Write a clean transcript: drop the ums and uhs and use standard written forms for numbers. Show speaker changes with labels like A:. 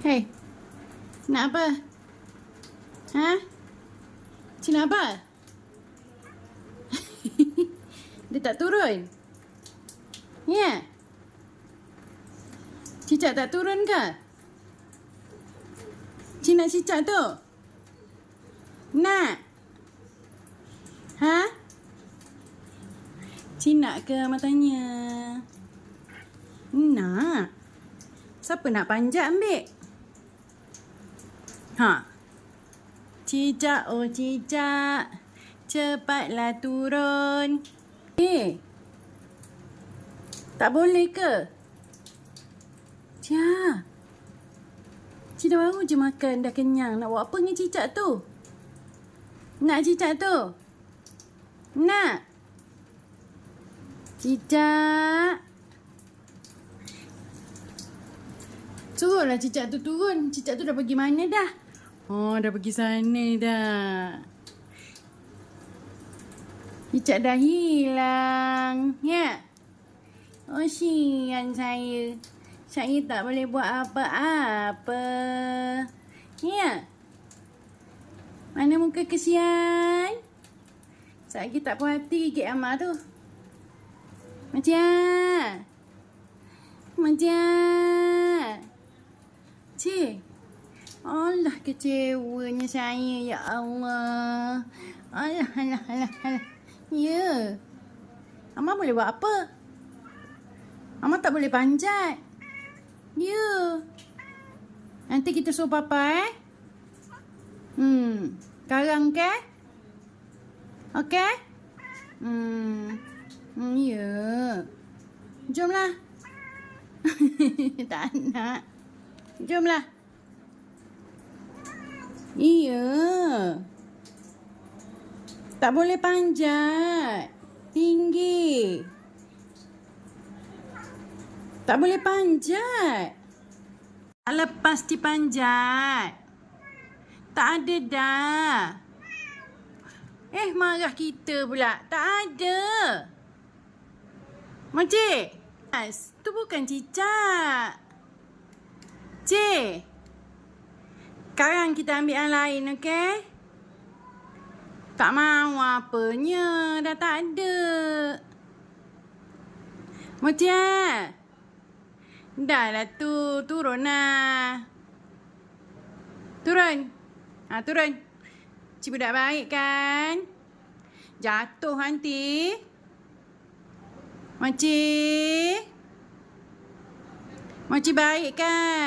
A: Hei, nak apa? Ha? Cik nak apa? Dia tak turun? Ya? Cicak tak turun ke? Cik nak cicak tu? Nak? Ha? Cik nak ke matanya? Nak? Siapa nak panjat ambil? Ha? Cicak, oh cicak, cepatlah turun. Tak boleh ke? Cia, Cik dah baru je makan, dah kenyang. Nak buat apa dengan cicak tu? Nak cicak tu? Nak? Cicak. Suruhlah cicak tu turun. Cicak tu dah pergi mana dah? Oh, dah pergi sana dah. Cicak dah hilang. Ya? Oh, sian saya. Saya tak boleh buat apa-apa. Ya? Mana muka kesian? Saya tak puas hati gigit Amak tu. Macam? Cik. Allah, kecewanya saya, ya Allah. Alah. Ya. Amak boleh buat apa? Amak tak boleh panjat. Ya. Nanti kita suruh Papa, Sekarang ke? Okey? Ya. Jomlah. Tak nak. Jomlah. Iya. Tak boleh panjat. Tinggi. Tak boleh panjat. Tak lepas dipanjat. Tak ada dah. Marah kita pula. Tak ada. Makcik. Tu bukan cicak. Cik. Sekarang kita ambil yang lain, okey? Tak mahu apanya. Dah tak ada. Makcik. Dah lah tu. Turun lah. Turun. Turun. Cik budak baik kan? Jatuh nanti. Makcik. Makcik baik kan?